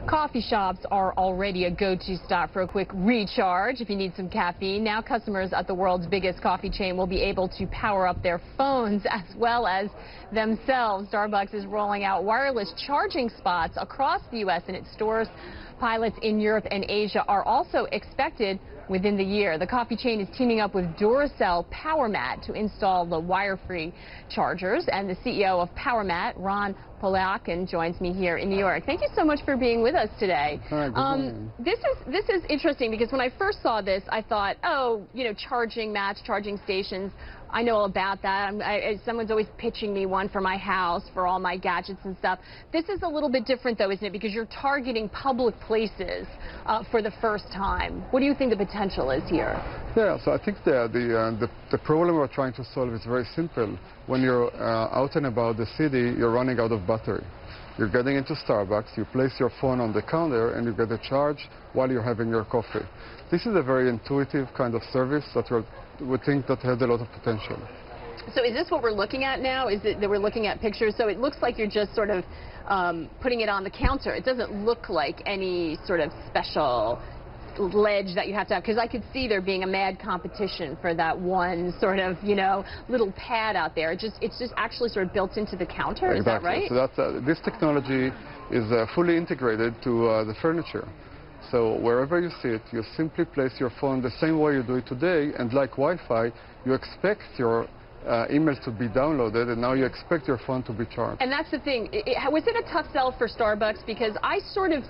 Coffee shops are already a go-to stop for a quick recharge if you need some caffeine. Now customers at the world's biggest coffee chain will be able to power up their phones as well as themselves. Starbucks is rolling out wireless charging spots across the U.S. and its stores. Pilots in Europe and Asia are also expected within the year. The coffee chain is teaming up with Duracell Powermat to install the wire-free chargers. And the CEO of Powermat, Ron Poliakine, joins me here in New York. Thank you so much for being with us today. Hi, good morning. This is interesting because when I first saw this, I thought, oh, you know, charging mats, charging stations. I know all about that. Someone's always pitching me one for my house, for all my gadgets and stuff. This is a little bit different, though, isn't it? Because you're targeting public places for the first time. What do you think the potential is here? Yeah, so I think the problem we're trying to solve is very simple. When you're out and about the city, you're running out of battery. You're getting into Starbucks, you place your phone on the counter, and you get a charge while you're having your coffee. This is a very intuitive kind of service that we think that has a lot of potential. So is this what we're looking at now? Is it that we're looking at pictures? So it looks like you're just sort of putting it on the counter. It doesn't look like any sort of special ledge that you have to have, because I could see there being a mad competition for that one sort of, you know, little pad out there. It's just actually sort of built into the counter. Exactly. Is that right? So that's, this technology is fully integrated to the furniture. So wherever you sit, you simply place your phone the same way you do it today, and like Wi-Fi, you expect your emails to be downloaded, and now you expect your phone to be charged. And that's the thing. Was it a tough sell for Starbucks? Because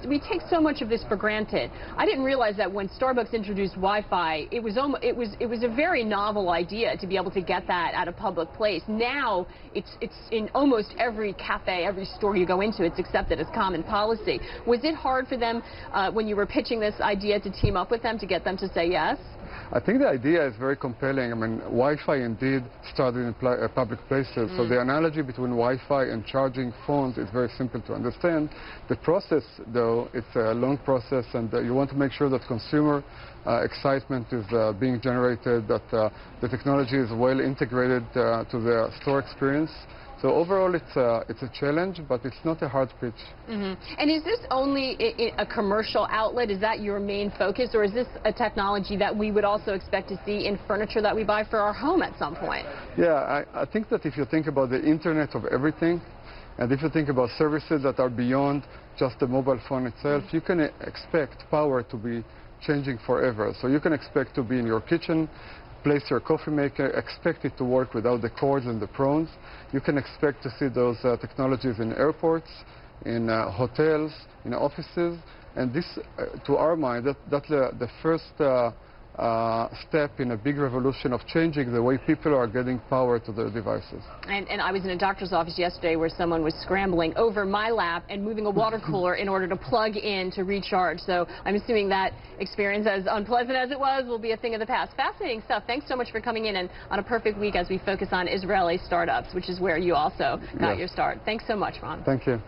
we take so much of this for granted. I didn't realize that when Starbucks introduced Wi-Fi, it was a very novel idea to be able to get that at a public place. Now it's in almost every cafe, every store you go into, it's accepted as common policy. Was it hard for them when you were pitching this idea to team up with them to get them to say yes? I think the idea is very compelling. I mean, Wi-Fi indeed started in public places. So the analogy between Wi-Fi and charging phones is very simple to understand. The process, though, it's a long process, and you want to make sure that consumer excitement is being generated, that the technology is well integrated to the store experience. So overall, it's a challenge, but it's not a hard pitch. And is this only a commercial outlet? Is that your main focus, or is this a technology that we would also expect to see in furniture that we buy for our home at some point? Yeah, I think that if you think about the Internet of everything, and if you think about services that are beyond just the mobile phone itself, you can expect power to be changing forever. So you can expect to be in your kitchen, place your coffee maker, expect it to work without the cords and the prongs. You can expect to see those technologies in airports, in hotels, in offices, and this, to our mind, that's the first step in a big revolution of changing the way people are getting power to their devices. And I was in a doctor's office yesterday where someone was scrambling over my lap and moving a water cooler in order to plug in to recharge. So I'm assuming that experience, as unpleasant as it was, will be a thing of the past. Fascinating stuff. Thanks so much for coming in and on a perfect week as we focus on Israeli startups, which is where you also got your start. Thanks so much, Ron. Thank you.